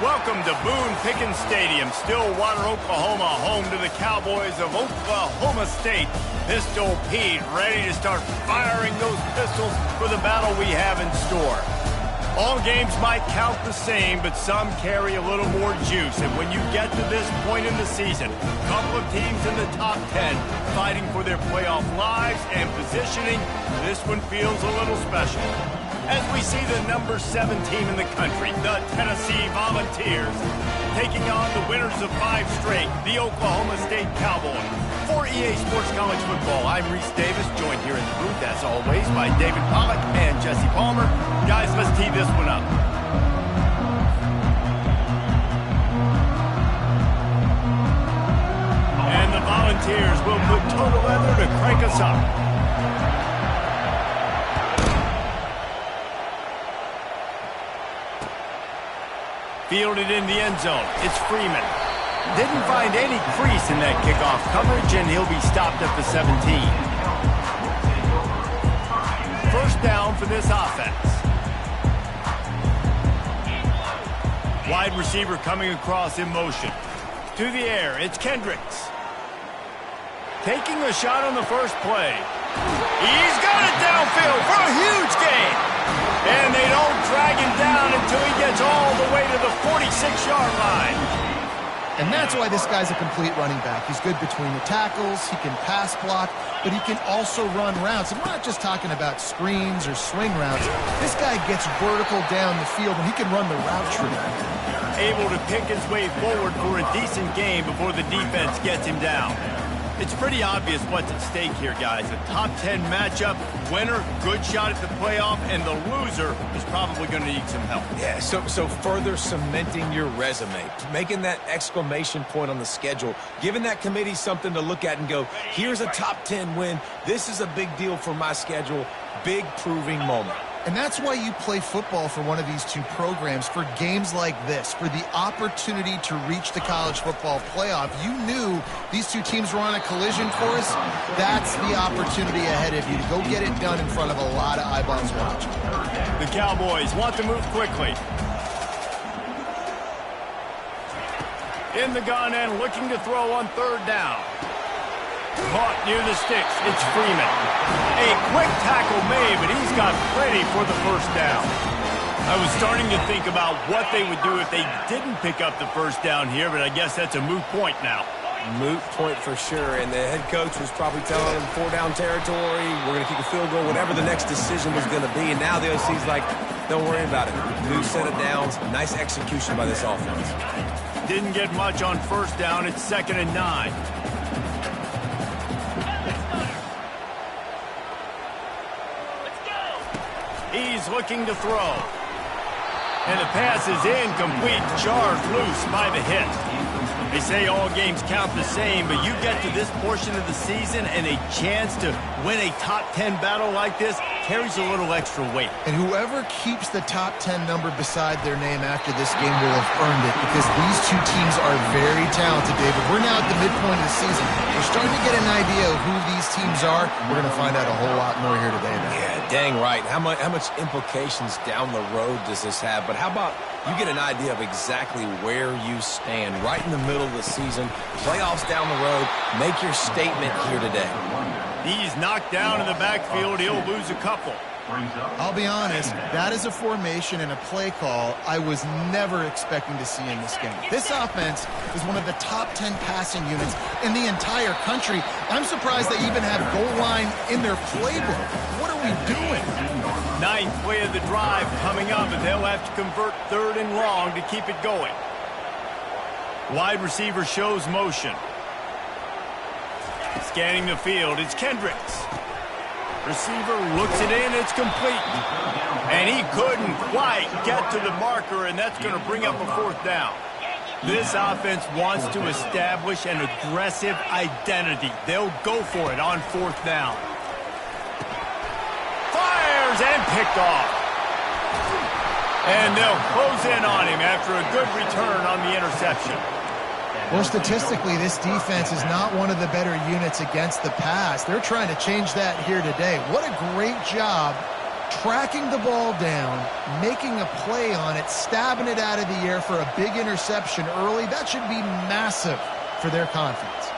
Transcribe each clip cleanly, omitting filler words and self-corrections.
Welcome to Boone Pickens Stadium, Stillwater, Oklahoma, home to the Cowboys of Oklahoma State. Pistol Pete ready to start firing those pistols for the battle we have in store. All games might count the same, but some carry a little more juice. And when you get to this point in the season, a couple of teams in the top 10 fighting for their playoff lives and positioning, this one feels a little special. As we see the number 7 team in the country, the Tennessee Volunteers, taking on the winners of 5 straight, the Oklahoma State Cowboys. For EA Sports College Football, I'm Reese Davis, joined here in the booth, as always, by David Pollack and Jesse Palmer. Guys, let's tee this one up. And the Volunteers will put total leather to crank us up. Fielded in the end zone. It's Freeman. Didn't find any crease in that kickoff coverage, and he'll be stopped at the 17. First down for this offense. Wide receiver coming across in motion. To the air, it's Kendricks. Taking a shot on the first play. He's got it downfield for a huge gain. And they don't drag him down until he gets all the way to the 46-yard line. And that's why this guy's a complete running back. He's good between the tackles, he can pass block, but he can also run routes. And we're not just talking about screens or swing routes. This guy gets vertical down the field, and he can run the route tree. Able to pick his way forward for a decent gain before the defense gets him down. It's pretty obvious what's at stake here, guys. A top 10 matchup, winner, good shot at the playoff, and the loser is probably going to need some help. Yeah, so further cementing your resume, making that exclamation point on the schedule, giving that committee something to look at and go, here's a top 10 win. This is a big deal for my schedule. Big proving moment. And that's why you play football for one of these two programs, for games like this, for the opportunity to reach the college football playoff. You knew these two teams were on a collision course. That's the opportunity ahead of you to go get it done in front of a lot of eyeballs watching. The Cowboys want to move quickly. In the gun and looking to throw on third down. Caught near the sticks. It's Freeman. A quick tackle made, but he's got plenty for the first down. I was starting to think about what they would do if they didn't pick up the first down here, but I guess that's a moot point now. Moot point for sure, and the head coach was probably telling him 4-down territory, we're going to kick a field goal, whatever the next decision was going to be, and now the OC's like, don't worry about it. New set of downs, nice execution by this offense. Didn't get much on first down. It's 2nd and 9. He's looking to throw. And the pass is incomplete, charged loose by the hit. They say all games count the same, but you get to this portion of the season and a chance to win a top 10 battle like this carries a little extra weight. And whoever keeps the top 10 number beside their name after this game will have earned it, because these two teams are very talented, David. We're now at the midpoint of the season. We're starting to get an idea of who these teams are. We're going to find out a whole lot more here today, though. Yeah, dang right. How much implications down the road does this have? But how about you get an idea of exactly where you stand right in the middle of the season, playoffs down the road, make your statement here today. He's knocked down in the backfield. He'll lose a couple. I'll be honest, that is a formation and a play call I was never expecting to see in this game. This offense is one of the top 10 passing units in the entire country. I'm surprised they even have goal line in their playbook. What are we doing? 9th play of the drive coming up, and they'll have to convert 3rd and long to keep it going. Wide receiver shows motion. Scanning the field, it's Kendricks. Receiver looks it in, it's complete. And he couldn't quite get to the marker, and that's going to bring up a 4th down. This offense wants to establish an aggressive identity. They'll go for it on 4th down. Fires and picked off. And they'll close in on him after a good return on the interception. Well, statistically, this defense is not one of the better units against the pass. They're trying to change that here today. What a great job tracking the ball down, making a play on it, stabbing it out of the air for a big interception early. That should be massive for their confidence.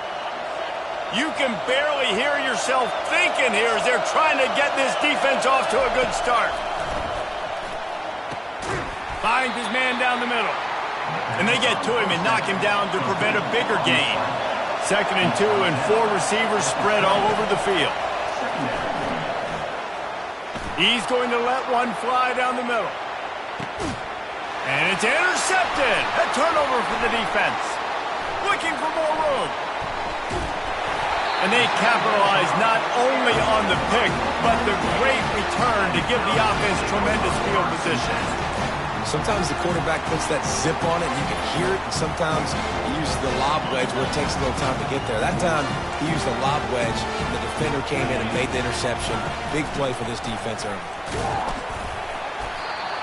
You can barely hear yourself thinking here as they're trying to get this defense off to a good start. Finds his man down the middle. And they get to him and knock him down to prevent a bigger gain. 2nd and 2, and 4 receivers spread all over the field. He's going to let one fly down the middle. And it's intercepted. A turnover for the defense. Looking for more room. And they capitalize not only on the pick, but the great return to give the offense tremendous field position. Sometimes the quarterback puts that zip on it, and you can hear it, and sometimes he uses the lob wedge where it takes a little time to get there. That time, he used the lob wedge, and the defender came in and made the interception. Big play for this defense early.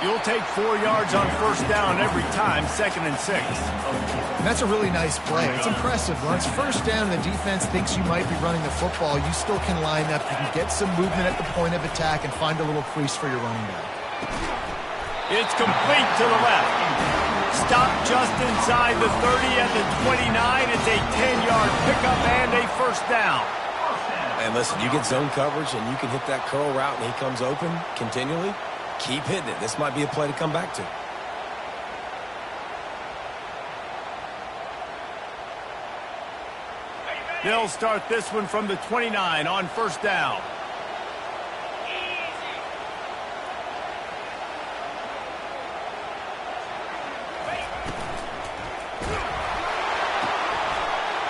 You'll take 4 yards on 1st down every time, 2nd and 6. And that's a really nice play. It's impressive. When it's 1st down, the defense thinks you might be running the football. You still can line up. You can get some movement at the point of attack and find a little crease for your running back. It's complete to the left. Stop just inside the 30 at the 29. It's a 10-yard pickup and a 1st down. And listen, you get zone coverage and you can hit that curl route and he comes open continually. Keep hitting it. This might be a play to come back to. They'll start this one from the 29 on 1st down.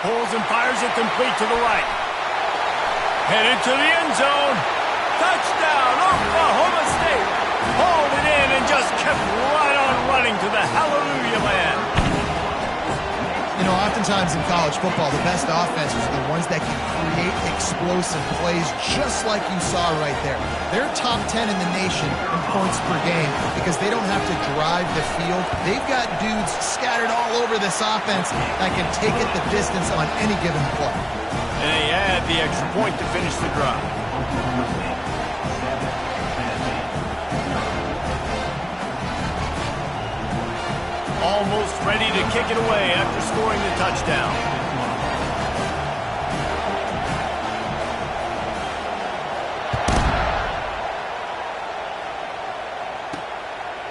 Pulls and fires it complete to the right. Headed to the end zone. Touchdown, Oklahoma State. Hauled it in and just kept right on running to the hallelujah land. You know, oftentimes in college football, the best offenses are the ones that can create explosive plays just like you saw right there. They're top 10 in the nation in points per game because they don't have to drive the field. They've got dudes scattered all over this offense that can take it the distance on any given play. And they add the extra point to finish the drive. Almost ready to kick it away after scoring the touchdown.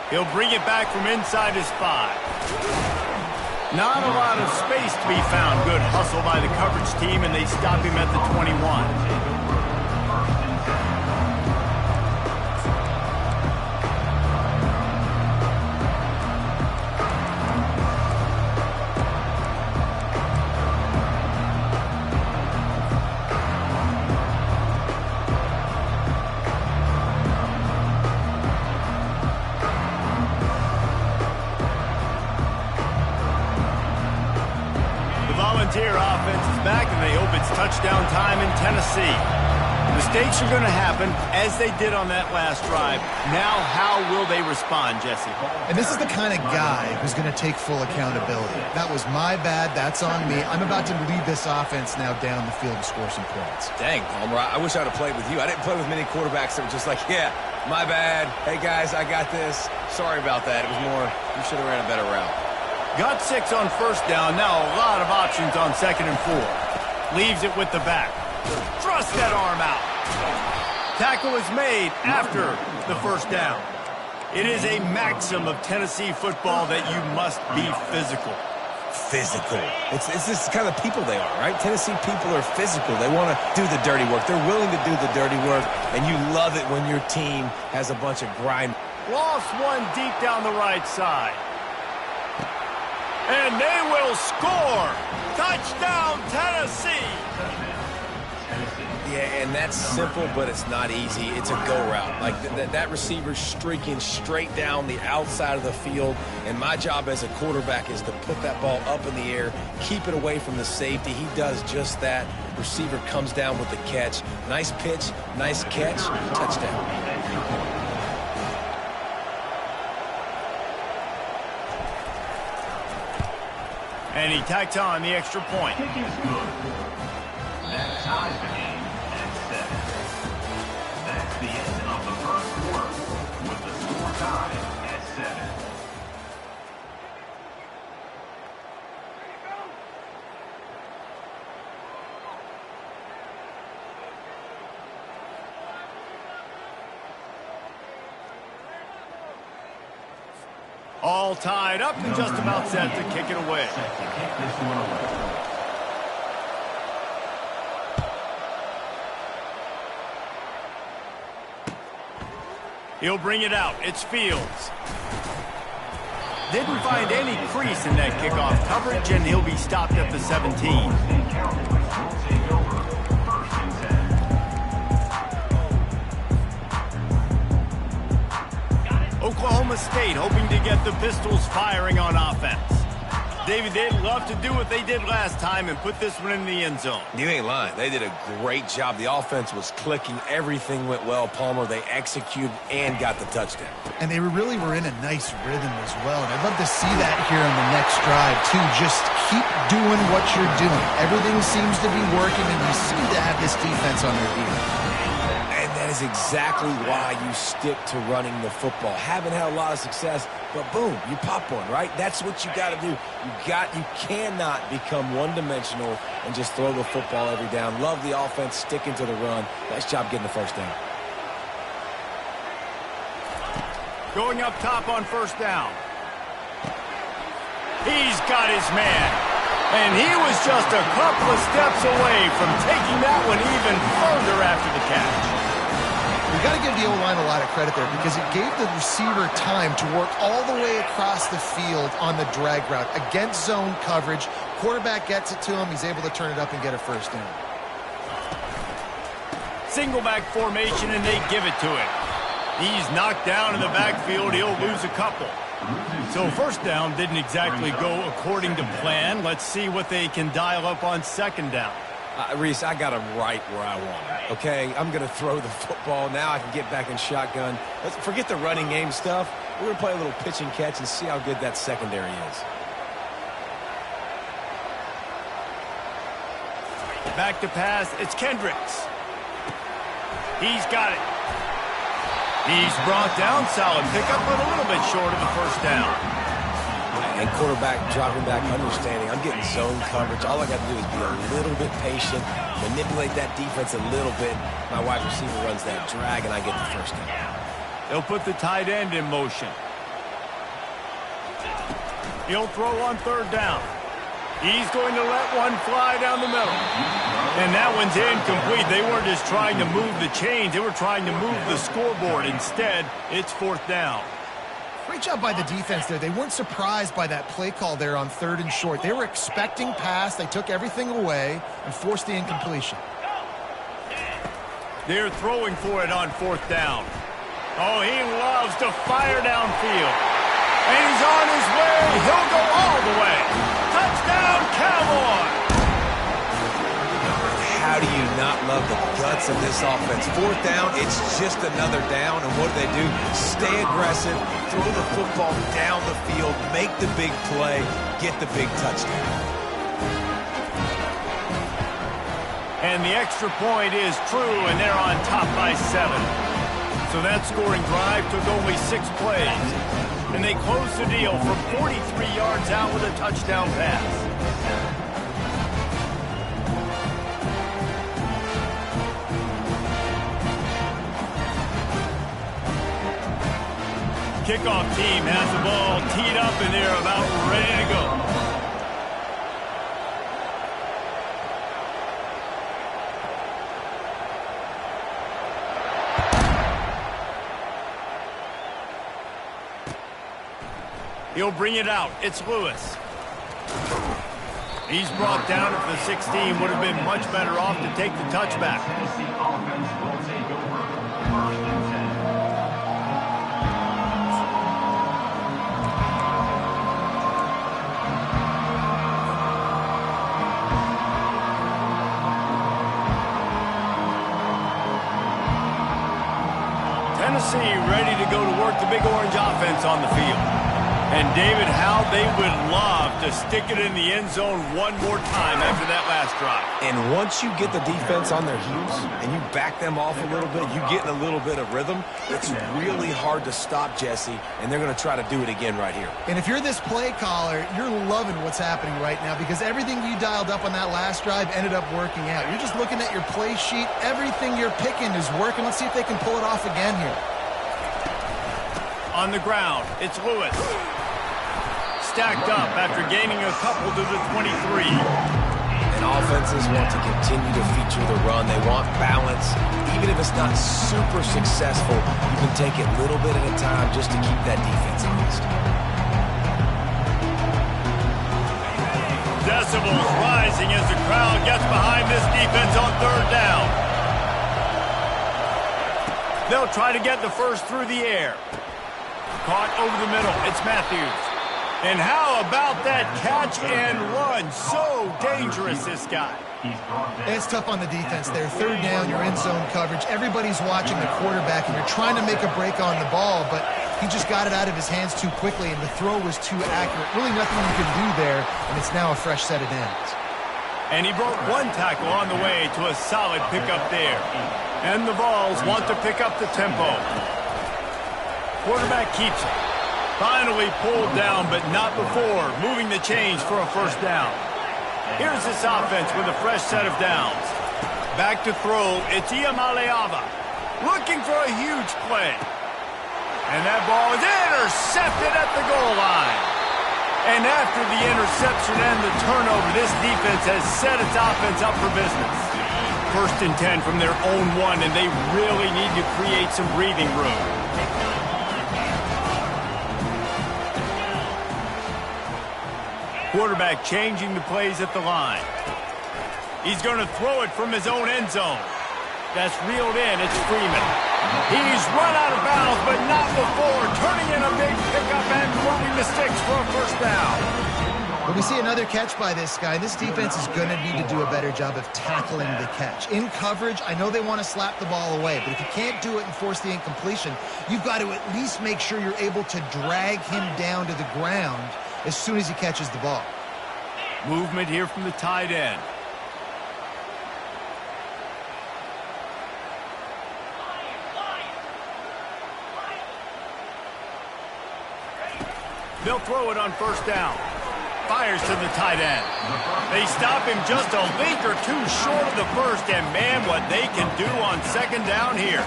He'll bring it back from inside his 5. Not a lot of space to be found. Good hustle by the coverage team, and they stop him at the 21. Volunteer offense is back, and they hope it's touchdown time in Tennessee. Mistakes are going to happen, as they did on that last drive. Now, how will they respond, Jesse? And this is the kind of guy who's going to take full accountability. That was my bad. That's on me. I'm about to lead this offense now down the field to score some points. Dang, Palmer, I wish I would have played with you. I didn't play with many quarterbacks that were just like, yeah, my bad. Hey, guys, I got this. Sorry about that. It was more, you should have ran a better route. Got 6 on 1st down. Now a lot of options on 2nd and 4. Leaves it with the back. Thrust that arm out. Tackle is made after the 1st down. It is a maxim of Tennessee football that you must be physical. Physical. It's this kind of people they are, right? Tennessee people are physical. They want to do the dirty work. They're willing to do the dirty work, and you love it when your team has a bunch of grind. Lost one deep down the right side. And they will score. Touchdown, Tennessee. Yeah, and that's simple, but it's not easy. It's a go route. Like that receiver's streaking straight down the outside of the field, and my job as a quarterback is to put that ball up in the air, keep it away from the safety. He does just that. Receiver comes down with the catch. Nice pitch, nice catch, touchdown. And he tacks on the extra point. That ties the game at 7. That's the end of the 1st quarter. All tied up and just about set to kick it away. He'll bring it out. It's Fields. Didn't find any crease in that kickoff coverage, and he'll be stopped at the 17. Oklahoma State hoping to get the Pistols firing on offense. David, they'd love to do what they did last time and put this one in the end zone. You ain't lying. They did a great job. The offense was clicking. Everything went well, Palmer. They executed and got the touchdown. And they really were in a nice rhythm as well. And I'd love to see that here on the next drive, too. Just keep doing what you're doing. Everything seems to be working, and you seem to have this defense on their heels. That is exactly why you stick to running the football. Haven't had a lot of success, but boom, you pop one, right? That's what you got to do. You cannot become one-dimensional and just throw the football every down. Love the offense, sticking to the run. Nice job getting the first down. Going up top on first down. He's got his man. And he was just a couple of steps away from taking that one even further after the catch. You got to give the O-line a lot of credit there because it gave the receiver time to work all the way across the field on the drag route against zone coverage. Quarterback gets it to him. He's able to turn it up and get a first down. Single back formation, and they give it to him. He's knocked down in the backfield. He'll lose a couple. So first down didn't exactly go according to plan. Let's see what they can dial up on second down. Reese, I got him right where I want him, okay? I'm going to throw the football. Now I can get back in shotgun. Let's forget the running game stuff. We're going to play a little pitch and catch and see how good that secondary is. Back to pass. It's Kendricks. He's got it. He's brought down. Solid pickup, but a little bit short of the first down. And quarterback dropping back, understanding I'm getting zone coverage. All I got to do is be a little bit patient, manipulate that defense a little bit. My wide receiver runs that drag, and I get the first down. They'll put the tight end in motion. He'll throw on third down. He's going to let one fly down the middle. And that one's incomplete. They weren't just trying to move the chains. They were trying to move the scoreboard. Instead, it's fourth down. Great job by the defense there. They weren't surprised by that play call there on third and short. They were expecting pass. They took everything away and forced the incompletion. They're throwing for it on fourth down. Oh, he loves to fire downfield. And he's on his way. He'll go all the way. Touchdown, Cowboys! How do you not love the guts of this offense? Fourth down, it's just another down, and what do? Stay aggressive, throw the football down the field, make the big play, get the big touchdown. And the extra point is true, and they're on top by 7. So that scoring drive took only 6 plays. And they close the deal from 43 yards out with a touchdown pass. Kickoff team has the ball teed up, and they're about ready to go. He'll bring it out. It's Lewis. He's brought down at the 16. Would have been much better off to take the touchback. Tennessee ready to go to work the Big Orange offense on the field. And, David, how they would love to stick it in the end zone one more time after that last drive. And once you get the defense on their heels and you back them off a little bit, you get in a little bit of rhythm, it's really hard to stop Jesse, and they're going to try to do it again right here. And if you're this play caller, you're loving what's happening right now because everything you dialed up on that last drive ended up working out. You're just looking at your play sheet. Everything you're picking is working. Let's see if they can pull it off again here. On the ground, it's Lewis. stacked up after gaining a couple to the 23. And offenses want to continue to feature the run. They want balance. Even if it's not super successful, you can take it little bit at a time just to keep that defense honest. Decibels rising as the crowd gets behind this defense on third down. They'll try to get the first through the air. Caught over the middle. It's Matthews. And how about that catch and run? So dangerous, this guy. It's tough on the defense there. Third down, you're in zone coverage. Everybody's watching the quarterback, and you're trying to make a break on the ball, but he just got it out of his hands too quickly, and the throw was too accurate. Really nothing you can do there, and it's now a fresh set of downs. And he broke one tackle on the way to a solid pickup there. And the Vols want to pick up the tempo. Quarterback keeps it. Finally pulled down, but not before moving the chains for a first down. Here's this offense with a fresh set of downs. Back to throw, it's Iamaleava. Looking for a huge play. And that ball is intercepted at the goal line. And after the interception and the turnover, this defense has set its offense up for business. First and 10 from their own 1, and they really need to create some breathing room. Quarterback changing the plays at the line. He's going to throw it from his own end zone. That's reeled in. It's Freeman. He's run out of bounds, but not before. Turning in a big pickup and moving the sticks for a first down. But we see another catch by this guy. This defense is going to need to do a better job of tackling the catch. In coverage, I know they want to slap the ball away, but if you can't do it and force the incompletion, you've got to at least make sure you're able to drag him down to the ground as soon as he catches the ball. Movement here from the tight end. They'll throw it on first down. Fires to the tight end. They stop him just a link or two short of the first, and man, what they can do on second down here.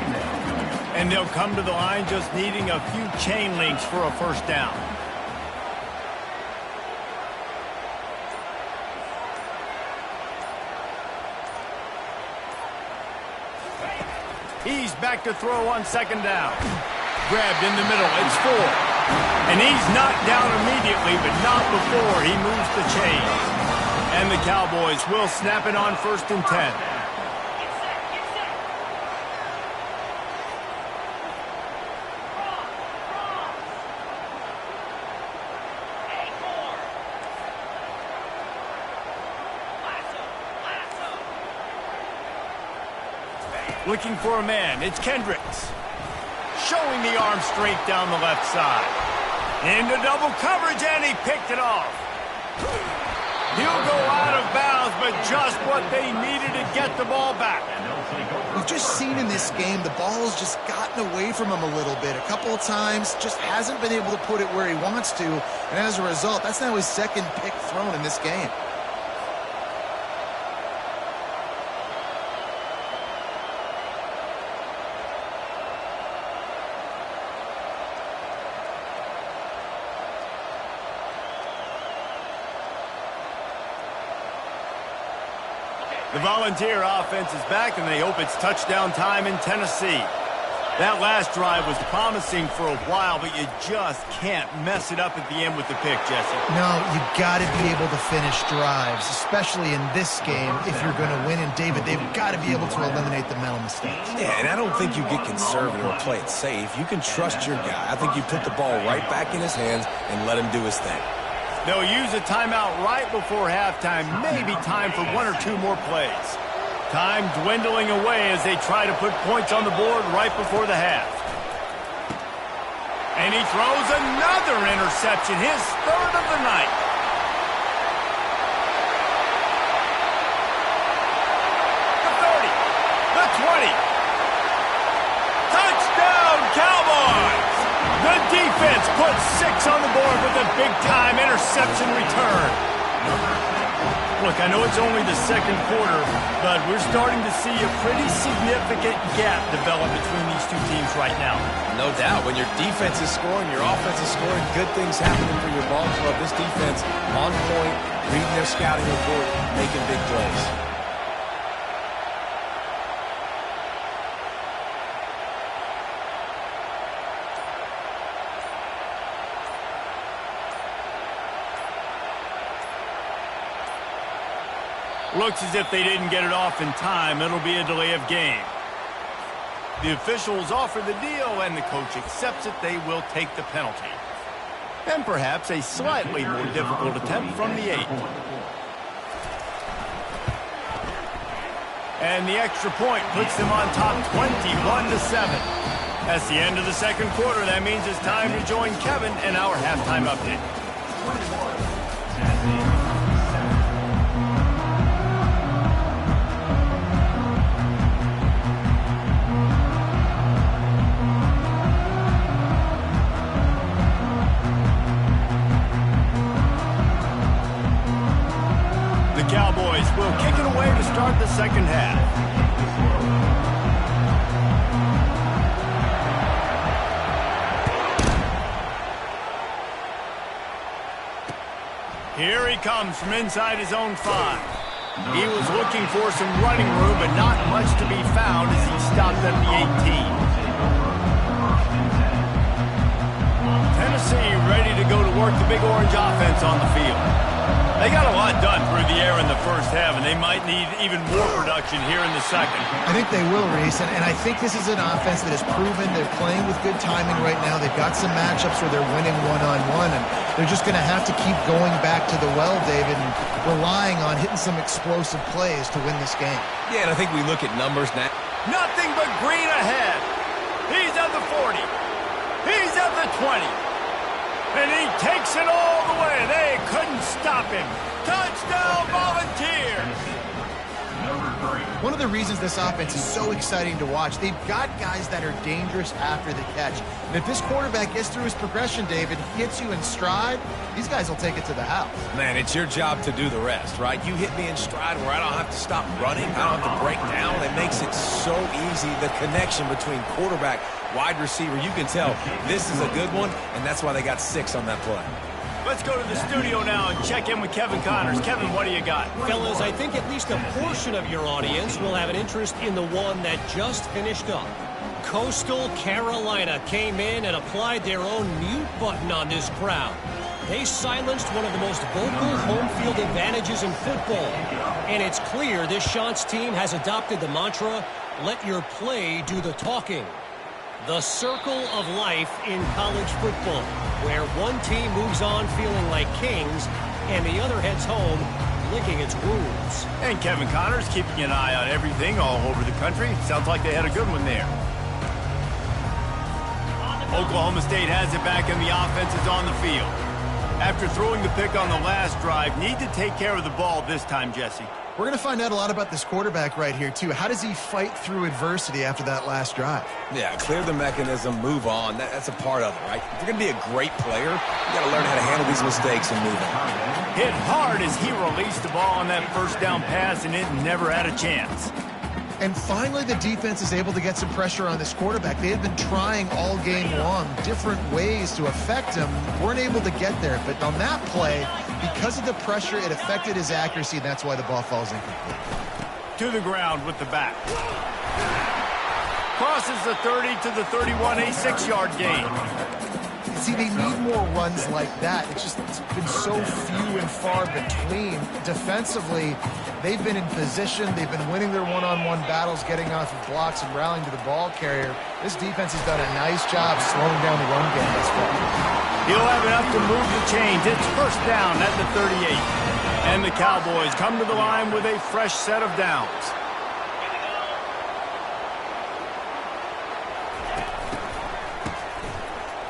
And they'll come to the line just needing a few chain links for a first down. He's back to throw on second down. Grabbed in the middle. It's 4. And he's knocked down immediately, but not before he moves the chains. And the Cowboys will snap it on first and 10. Looking for a man. It's Kendricks. Showing the arm strength down the left side. Into double coverage, and he picked it off. He'll go out of bounds, but just what they needed to get the ball back. We've just seen in this game the ball has just gotten away from him a little bit. A couple of times, just hasn't been able to put it where he wants to. And as a result, that's now his second pick thrown in this game. The Volunteer offense is back, and they hope it's touchdown time in Tennessee. That last drive was promising for a while, but you just can't mess it up at the end with the pick, Jesse. No, you got to be able to finish drives, especially in this game if you're going to win. And, David, they've got to be able to eliminate the mental mistakes. Yeah, and I don't think you get conservative or play it safe. You can trust your guy. I think you put the ball right back in his hands and let him do his thing. They'll use a timeout right before halftime, maybe time for 1 or 2 more plays. Time dwindling away as they try to put points on the board right before the half. And he throws another interception, his 3rd of the night. The 30, the 20. Touchdown, Cowboys! The defense puts 6 on the board with a big-time interception return. Look, I know it's only the second quarter, but we're starting to see a pretty significant gap develop between these two teams right now. No doubt. When your defense is scoring, your offense is scoring, good things happening for your ball club. This defense on point, reading their scouting report, making big plays. Looks as if they didn't get it off in time. It'll be a delay of game. The officials offer the deal, and the coach accepts it. They will take the penalty. And perhaps a slightly more difficult attempt from the 8. And the extra point puts them on top 21-7. That's the end of the second quarter. That means it's time to join Kevin in our halftime update. Cowboys will kick it away to start the second half. Here he comes from inside his own 5. He was looking for some running room, but not much to be found as he stopped at the 18. Tennessee ready to go to work the Big Orange offense on the field. They got a lot done through the air in the first half, and they might need even more production here in the second. I think they will, Reese, and I think this is an offense that has proven they're playing with good timing right now. They've got some matchups where they're winning one-on-one, and they're just going to have to keep going back to the well, David, and relying on hitting some explosive plays to win this game. Yeah, and I think we look at numbers now. Nothing but green ahead. He's at the 40. He's at the 20. And he takes it all the way. They couldn't stop him. Touchdown, Volunteers! One of the reasons this offense is so exciting to watch, they've got guys that are dangerous after the catch. And if this quarterback gets through his progression, David, hits you in stride, these guys will take it to the house. Man, it's your job to do the rest, right? You hit me in stride where I don't have to stop running. I don't have to break down. It makes it so easy. The connection between quarterback, wide receiver, you can tell this is a good one, and that's why they got 6 on that play. Let's go to the studio now and check in with Kevin Connors. Kevin, what do you got? Fellas, I think at least a portion of your audience will have an interest in the one that just finished up. Coastal Carolina came in and applied their own mute button on this crowd. They silenced one of the most vocal home field advantages in football. And it's clear this Chants team has adopted the mantra, let your play do the talking. The circle of life in college football, where one team moves on feeling like kings and the other heads home licking its wounds. And Kevin Connors keeping an eye on everything all over the country. Sounds like they had a good one there. Oklahoma State has it back and the offense is on the field. After throwing the pick on the last drive, need to take care of the ball this time, Jesse. We're going to find out a lot about this quarterback right here, too. How does he fight through adversity after that last drive? Yeah, clear the mechanism, move on. That's a part of it, right? If you're going to be a great player, you got to learn how to handle these mistakes and move on. Hit hard as he released the ball on that first down pass, and it never had a chance. And finally, the defense is able to get some pressure on this quarterback. They had been trying all game long different ways to affect him. Weren't able to get there. But on that play, because of the pressure, it affected his accuracy, and that's why the ball falls incomplete. To the ground with the back. Crosses the 30 to the 31, a 6-yard gain. See, they need more runs like that. It's been so few and far between. Defensively, they've been in position. They've been winning their one-on-one battles, getting off of blocks and rallying to the ball carrier. This defense has done a nice job slowing down the run game this far. He'll have enough to move the chains. It's first down at the 38. And the Cowboys come to the line with a fresh set of downs.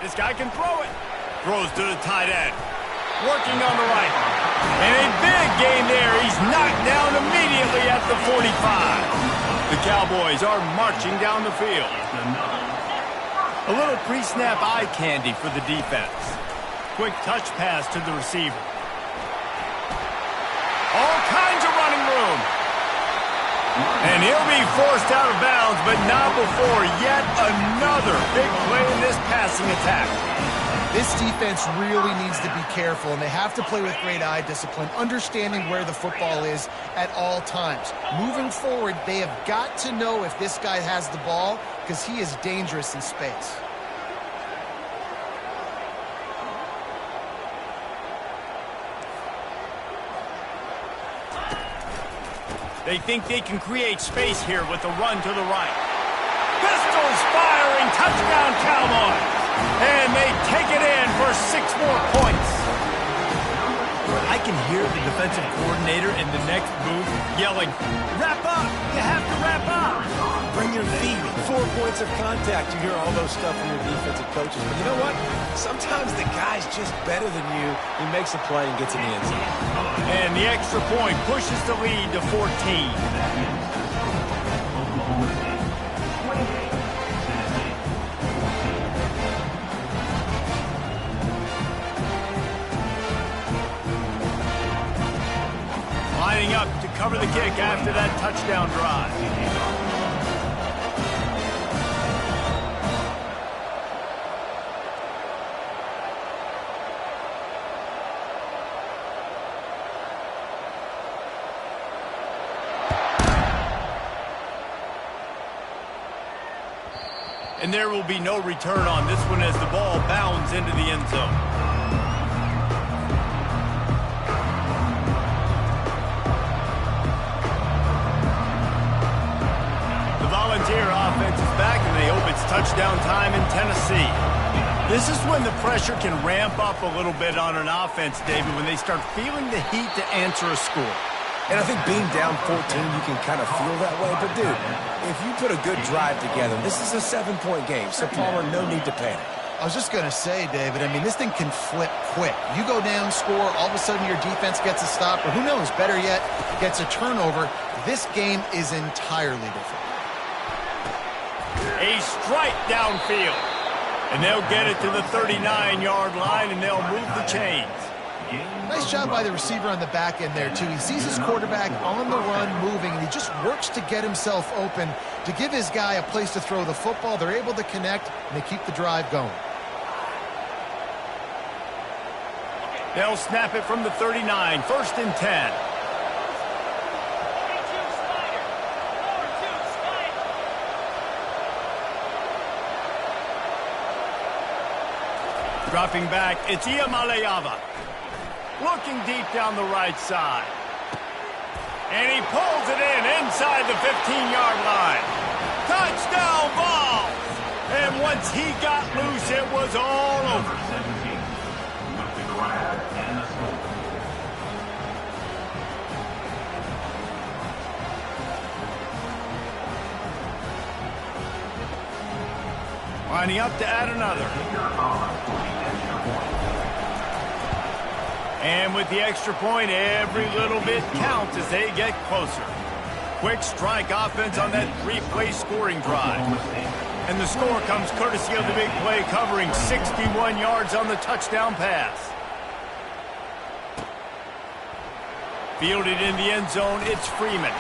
This guy can throw it. Throws to the tight end. Working on the right. And a big gain there. He's knocked down immediately at the 45. The Cowboys are marching down the field. A little pre-snap eye candy for the defense. Quick touch pass to the receiver. Oh, And he'll be forced out of bounds, but not before yet another big play in this passing attack. This defense really needs to be careful, and they have to play with great eye discipline, understanding where the football is at all times. Moving forward, they have got to know if this guy has the ball, because he is dangerous in space. They think they can create space here with the run to the right. Pistols firing, touchdown Cowboys! And they take it in for 6 more points. I can hear the defensive coordinator in the next booth yelling, "Wrap up! You have to wrap up! Bring your feet!" 4 points of contact. You hear all those stuff from your defensive coaches. But you know what? Sometimes the guy's just better than you. He makes a play and gets in the end zone. And the extra point pushes the lead to 14. Lining up to cover the kick after that touchdown drive. And there will be no return on this one as the ball bounds into the end zone. The Volunteer offense is back, and they hope it's touchdown time in Tennessee. This is when the pressure can ramp up a little bit on an offense, David, when they start feeling the heat to answer a score. And I think being down 14, you can kind of feel that way. But, dude, if you put a good drive together, this is a 7-point game. So, Palmer, no need to panic. I was just going to say, David, I mean, this thing can flip quick. You go down, score, all of a sudden your defense gets a stop, or who knows, better yet, gets a turnover. This game is entirely different. A strike downfield. And they'll get it to the 39-yard line, and they'll move the chains. Nice job by the receiver on the back end there, too. He sees his quarterback on the run moving, and he just works to get himself open to give his guy a place to throw the football. They're able to connect, and they keep the drive going. They'll snap it from the 39, 1st and 10. Dropping back, it's Iamaleava. Looking deep down the right side. And he pulls it in inside the 15-yard line. Touchdown ball! And once he got loose, it was all over. Lining up to add another. And with the extra point, every little bit counts as they get closer. Quick strike offense on that 3-play scoring drive. And the score comes courtesy of the big play, covering 61 yards on the touchdown pass. Fielded in the end zone, it's Freeman.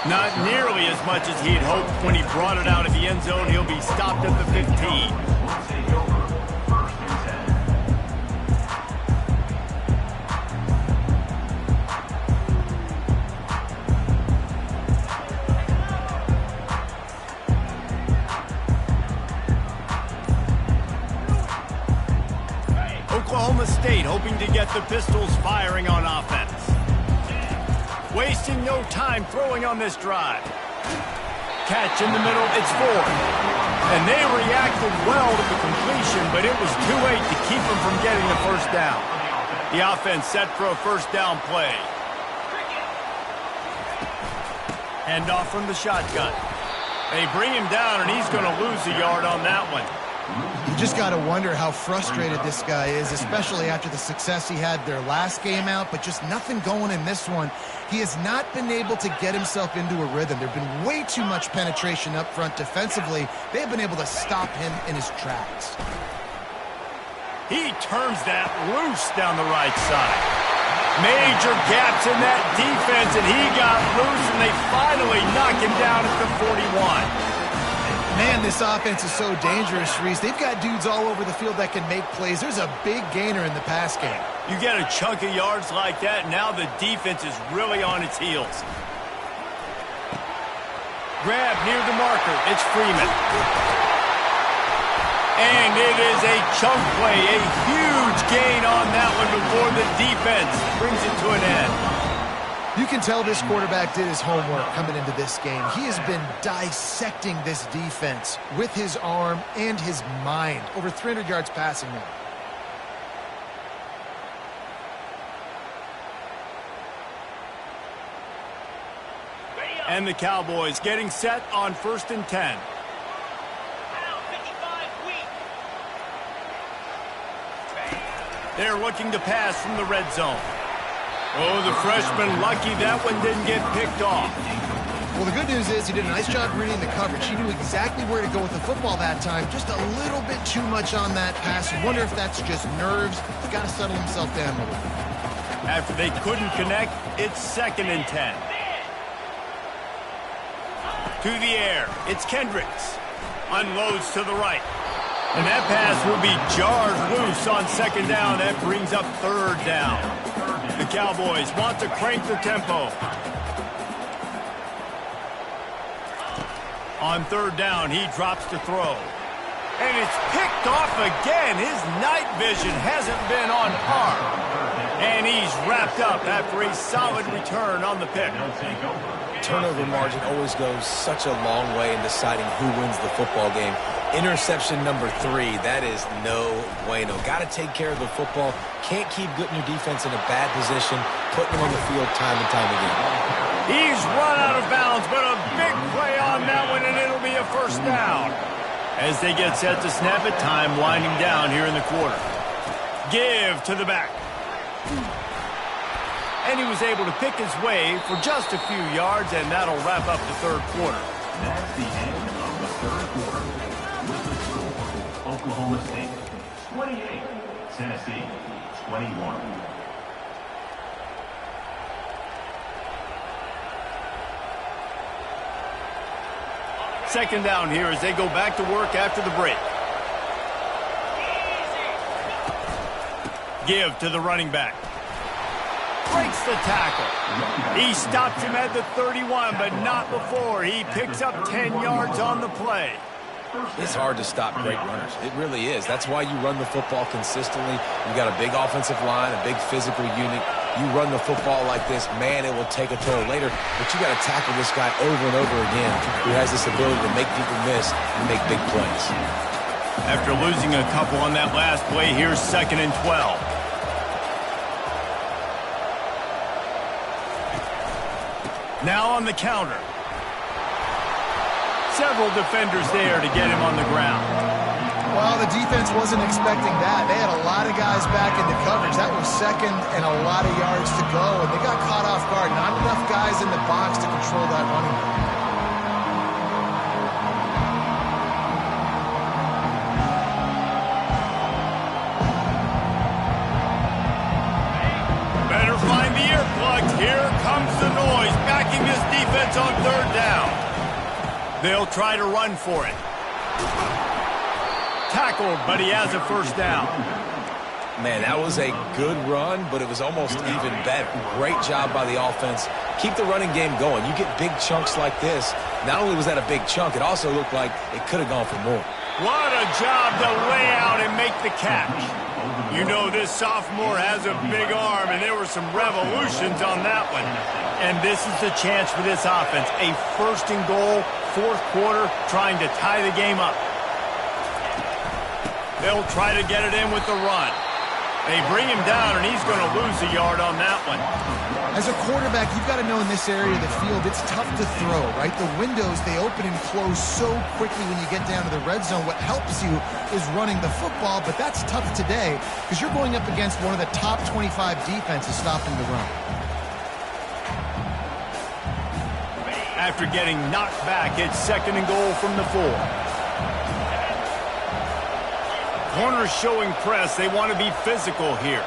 Not nearly as much as he'd hoped when he brought it out of the end zone. He'll be stopped at the 15. Oklahoma State hoping to get the Pistols firing on offense. Wasting no time throwing on this drive. Catch in the middle, it's Ford. And they reacted well to the completion, but it was too late to keep them from getting the first down. The offense set for a first down play. Hand off from the shotgun. They bring him down, and he's going to lose a yard on that one. You just got to wonder how frustrated this guy is, especially after the success he had their last game out, but just nothing going in this one. He has not been able to get himself into a rhythm. There's been way too much penetration up front defensively. They've been able to stop him in his tracks. He turns that loose down the right side. Major gaps in that defense, and he got loose, and they finally knock him down at the 41. Man, this offense is so dangerous, Reese. They've got dudes all over the field that can make plays. There's a big gainer in the pass game. You get a chunk of yards like that, now the defense is really on its heels. Grab near the marker. It's Freeman. And it is a chunk play, a huge gain on that one before the defense brings it to an end. You can tell this quarterback did his homework coming into this game. He has been dissecting this defense with his arm and his mind. Over 300 yards passing now. And the Cowboys getting set on 1st and 10. They're looking to pass from the red zone. Oh, the freshman lucky that one didn't get picked off. Well, the good news is he did a nice job reading the coverage. He knew exactly where to go with the football that time. Just a little bit too much on that pass. You wonder if that's just nerves. He's got to settle himself down a little bit. After they couldn't connect, it's 2nd and 10. To the air, it's Kendricks. Unloads to the right. And that pass will be jarred loose on 2nd down. That brings up 3rd down. The Cowboys want to crank the tempo. On 3rd down, he drops to throw. And it's picked off again. His night vision hasn't been on par. And he's wrapped up after a solid return on the pick. Turnover margin always goes such a long way in deciding who wins the football game. Interception number 3, that is no bueno. Got to take care of the football. Can't keep putting your defense in a bad position, putting them on the field time and time again. He's run out of bounds, but a big play on that one, and it'll be a 1st down. As they get set to snap it, time winding down here in the quarter. Give to the back. And he was able to pick his way for just a few yards, and that'll wrap up the 3rd quarter. That's the end of the 3rd quarter. Oklahoma State 28, Tennessee 21. Second down here as they go back to work after the break. Give to the running back. Breaks the tackle. He stops him at the 31, but not before. He picks up 10 yards on the play. It's hard to stop great runners. It really is. That's why you run the football consistently. You got a big offensive line, a big physical unit. You run the football like this, man, it will take a toll later. But you got to tackle this guy over and over again who has this ability to make people miss and make big plays. After losing a couple on that last play, here's 2nd and 12. Now on the counter. Several defenders there to get him on the ground. Well, the defense wasn't expecting that. They had a lot of guys back into coverage. That was 2nd and a lot of yards to go, and they got caught off guard. Not enough guys in the box to control that running back. Better find the earplugs. Here comes the noise, backing this defense on 3rd down. They'll try to run for it. Tackled, but he has a 1st down. Man, that was a good run, but it was almost even better. Great job by the offense. Keep the running game going. You get big chunks like this. Not only was that a big chunk, it also looked like it could have gone for more. What a job to lay out and make the catch. You know this sophomore has a big arm, and there were some revolutions on that one. And this is the chance for this offense. A 1st and goal, 4th quarter, trying to tie the game up. They'll try to get it in with the run. They bring him down, and he's going to lose a yard on that one. As a quarterback, you've got to know in this area of the field, it's tough to throw, right? The windows, they open and close so quickly when you get down to the red zone. What helps you is running the football, but that's tough today because you're going up against one of the top 25 defenses stopping the run. After getting knocked back, it's 2nd and goal from the 4. Corners showing press. They want to be physical here.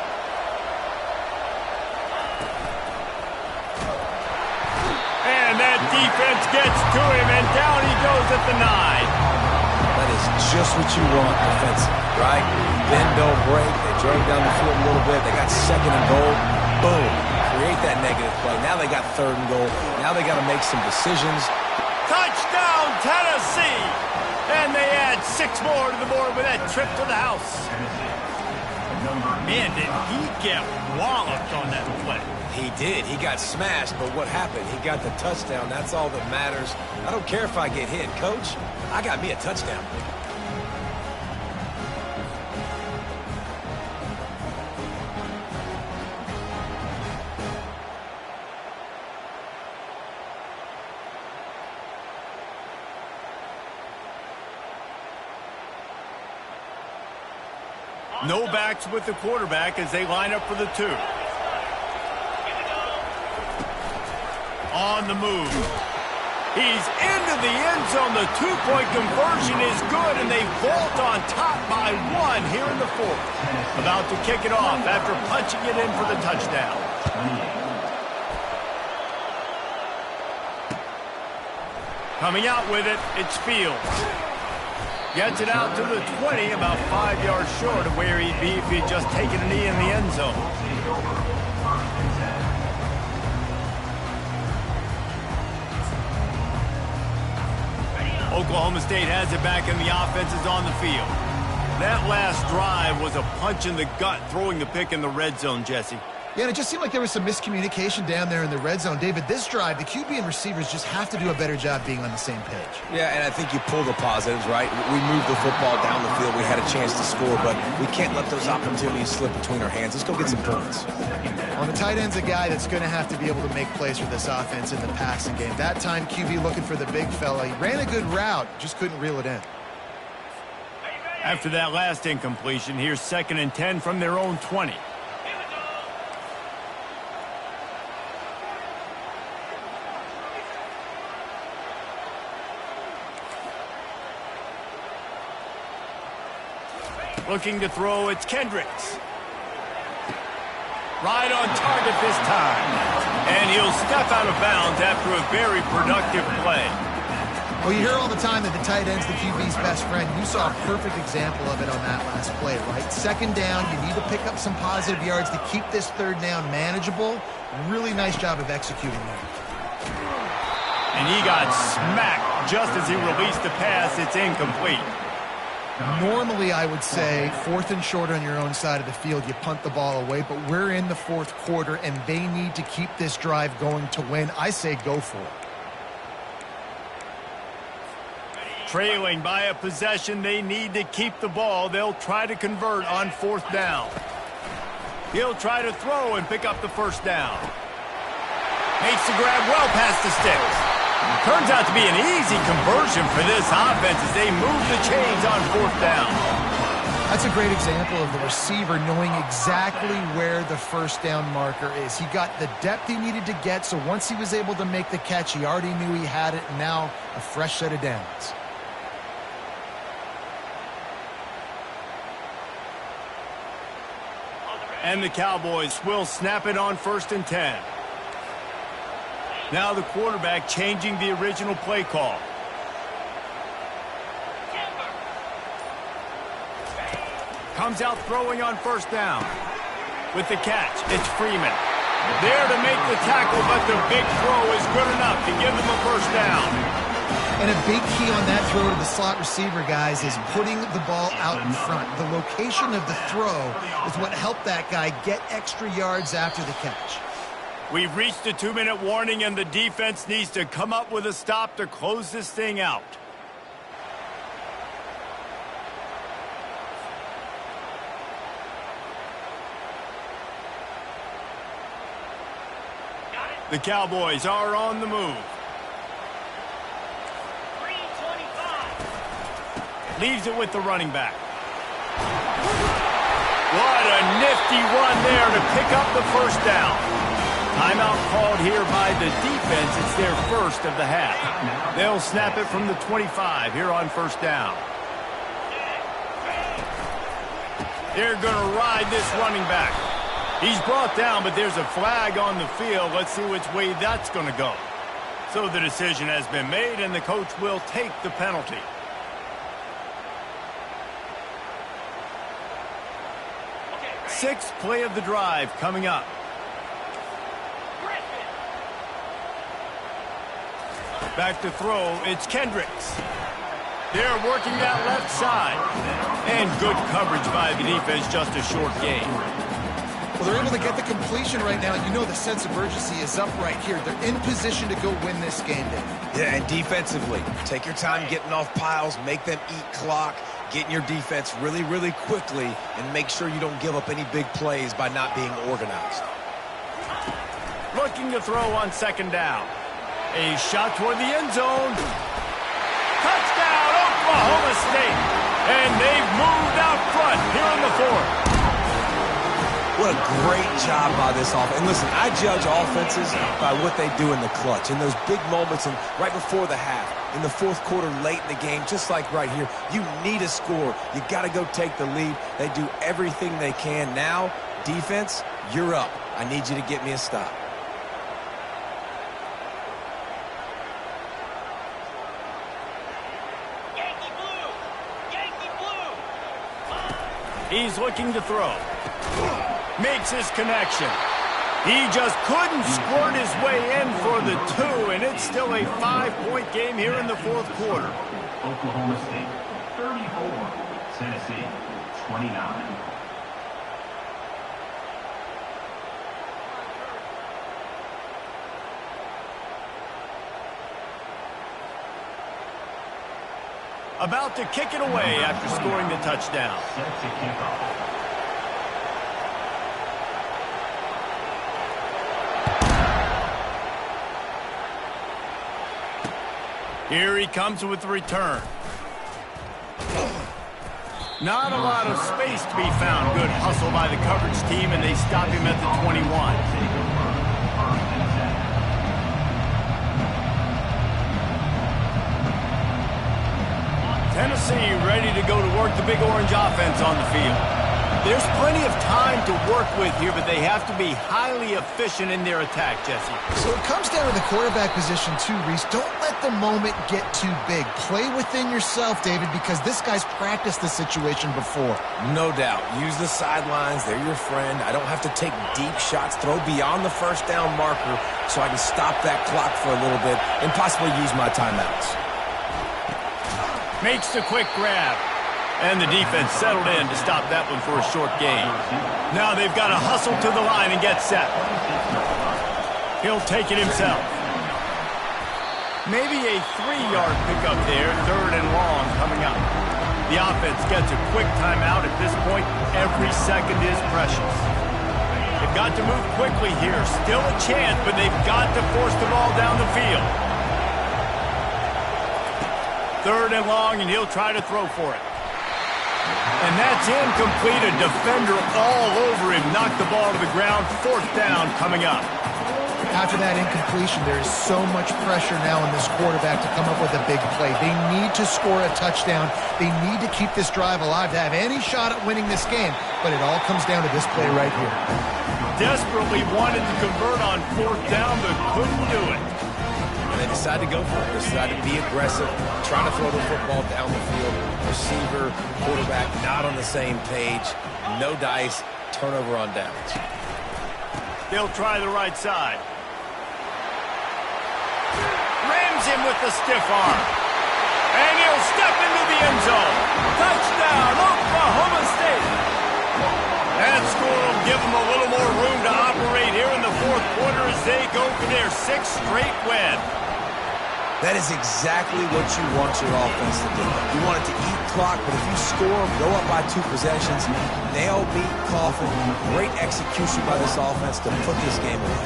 that defense gets to him, and down he goes at the 9. That is just what you want defensively, right? Bend, don't break. They drove down the field a little bit. They got 2nd and goal. Boom. Create that negative play. Now they got 3rd and goal. Now they got to make some decisions. Touchdown, Tennessee! And they add 6 more to the board with that trip to the house. Man, did he get walloped on that play. He did. He got smashed, but what happened? He got the touchdown. That's all that matters. I don't care if I get hit. Coach, I got me a touchdown. No backs with the quarterback as they line up for the 2. On the move. He's into the end zone. The 2-point conversion is good, and they vault on top by 1 here in the 4th. About to kick it off after punching it in for the touchdown. Coming out with it, it's Fields. Gets it out to the 20, about 5 yards short of where he'd be if he'd just taken a knee in the end zone. Oklahoma State has it back and the offense is on the field. That last drive was a punch in the gut, throwing the pick in the red zone, Jesse. Yeah, and it just seemed like there was some miscommunication down there in the red zone. David, this drive, the QB and receivers just have to do a better job being on the same page. Yeah, and I think you pull the positives, right? We moved the football down the field. We had a chance to score, but we can't let those opportunities slip between our hands. Let's go get some points. On the tight end's a guy that's going to have to be able to make plays for this offense in the passing game. That time, QB looking for the big fella. He ran a good route, just couldn't reel it in. After that last incompletion, here's 2nd and 10 from their own 20. Looking to throw, it's Kendricks. Right on target this time. And he'll step out of bounds after a very productive play. Well, you hear all the time that the tight end's the QB's best friend. You saw a perfect example of it on that last play, right? 2nd down, you need to pick up some positive yards to keep this 3rd down manageable. Really nice job of executing that. And he got smacked just as he released the pass. It's incomplete. Normally, I would say 4th and short on your own side of the field, you punt the ball away, but we're in the 4th quarter, and they need to keep this drive going to win. I say go for it. Trailing by a possession, they need to keep the ball. They'll try to convert on 4th down. He'll try to throw and pick up the 1st down. Makes the grab well past the sticks. Turns out to be an easy conversion for this offense as they move the chains on 4th down. That's a great example of the receiver knowing exactly where the 1st down marker is. He got the depth he needed to get, so once he was able to make the catch, he already knew he had it, and now a fresh set of downs. And the Cowboys will snap it on 1st and 10. Now the quarterback changing the original play call. Comes out throwing on 1st down. With the catch, it's Freeman. There to make the tackle, but the big throw is good enough to give them a 1st down. And a big key on that throw to the slot receiver, guys, is putting the ball out in front. The location of the throw is what helped that guy get extra yards after the catch. We've reached a 2-minute warning, and the defense needs to come up with a stop to close this thing out. The Cowboys are on the move. Leaves it with the running back. What a nifty run there to pick up the 1st down. Timeout called here by the defense. It's their 1st of the half. They'll snap it from the 25 here on 1st down. They're going to ride this running back. He's brought down, but there's a flag on the field. Let's see which way that's going to go. So the decision has been made, and the coach will take the penalty. Sixth play of the drive coming up. Back to throw, it's Kendricks. They're working that left side. And good coverage by the defense, just a short gain. Well, they're able to get the completion right now. You know the sense of urgency is up right here. They're in position to go win this game, Dave. Yeah, and defensively, take your time getting off piles, make them eat clock, get in your defense really, really quickly, and make sure you don't give up any big plays by not being organized. Looking to throw on second down. A shot toward the end zone. Touchdown, Oklahoma State. And they've moved out front here in the fourth. What a great job by this offense. And listen, I judge offenses by what they do in the clutch, in those big moments and right before the half, in the fourth quarter, late in the game, just like right here. You need a score. You got to go take the lead. They do everything they can. Now, defense, you're up. I need you to get me a stop. He's looking to throw. Makes his connection. He just couldn't squirt his way in for the two, and it's still a 5-point game here in the fourth quarter. Oklahoma State 34, Tennessee 29. About to kick it away after scoring the touchdown. Set to kick off. Here he comes with the return. Not a lot of space to be found. Good hustle by the coverage team, and they stop him at the 21. Tennessee ready to go to work the Big Orange offense on the field. There's plenty of time to work with here, but they have to be highly efficient in their attack, Jesse. So it comes down to the quarterback position too, Reese. Don't let the moment get too big. Play within yourself, David, because this guy's practiced the situation before. No doubt. Use the sidelines. They're your friend. I don't have to take deep shots, throw beyond the first down marker so I can stop that clock for a little bit and possibly use my timeouts. Makes the quick grab. And the defense settled in to stop that one for a short gain. Now they've got to hustle to the line and get set. He'll take it himself. Maybe a 3-yard pickup there, third and long coming up. The offense gets a quick timeout. At this point, every second is precious. They've got to move quickly here. Still a chance, but they've got to force the ball down the field. Third and long, and he'll try to throw for it. And that's incomplete. A defender all over him. Knocked the ball to the ground. Fourth down coming up. After that incompletion, there is so much pressure now on this quarterback to come up with a big play. They need to score a touchdown. They need to keep this drive alive to have any shot at winning this game. But it all comes down to this play right here. Desperately wanted to convert on fourth down, but couldn't do it. And they decided to go for it. They decided to be aggressive, trying to throw the football down the field. Receiver, quarterback, not on the same page. No dice, turnover on downs. They'll try the right side. Rams him with the stiff arm. And he'll step into the end zone. Touchdown, Oklahoma State. That score will give them a little more room to operate here in the fourth quarter as they go for their 6th straight win. That is exactly what you want your offense to do. You want it to eat clock, but if you score, go up by 2 possessions, nail, beat, coffin. Great execution by this offense to put this game away.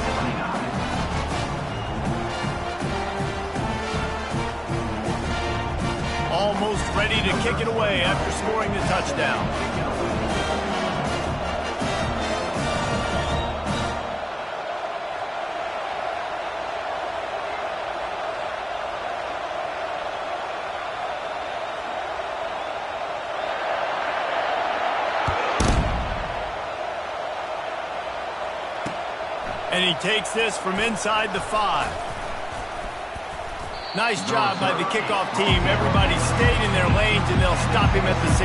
Almost ready to kick it away after scoring the touchdown. And he takes this from inside the 5. Nice job by the kickoff team. Everybody stayed in their lanes, and they'll stop him at the 16.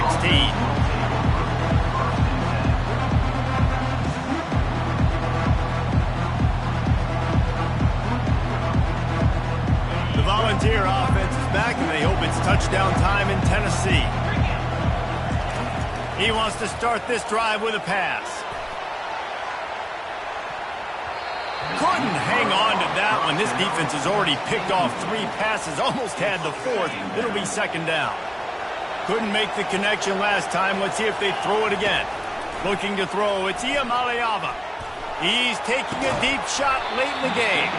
The Volunteer offense is back, and they hope it's touchdown time in Tennessee. He wants to start this drive with a pass. Couldn't hang on to that one. This defense has already picked off 3 passes, almost had the 4th. It'll be second down. Couldn't make the connection last time. Let's see if they throw it again. Looking to throw. It's Iamaleava. He's taking a deep shot late in the game.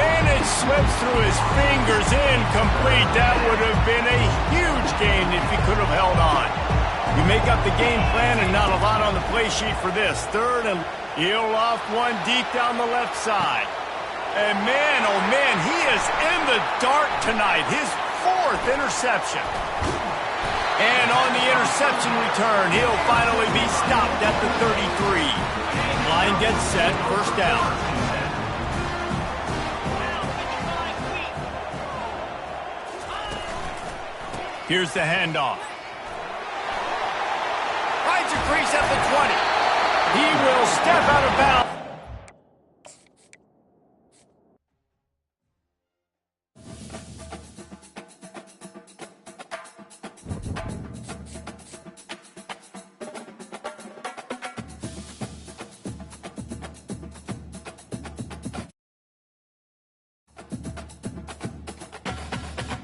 And it slips through his fingers, incomplete. That would have been a huge gain if he could have held on. You make up the game plan and not a lot on the play sheet for this. Third, and he'll loft one deep down the left side. And man, oh man, he is in the dark tonight. His 4th interception. And on the interception return, he'll finally be stopped at the 33. Line gets set, first down. Here's the handoff. Finds a crease at the 20. He will step out of bounds.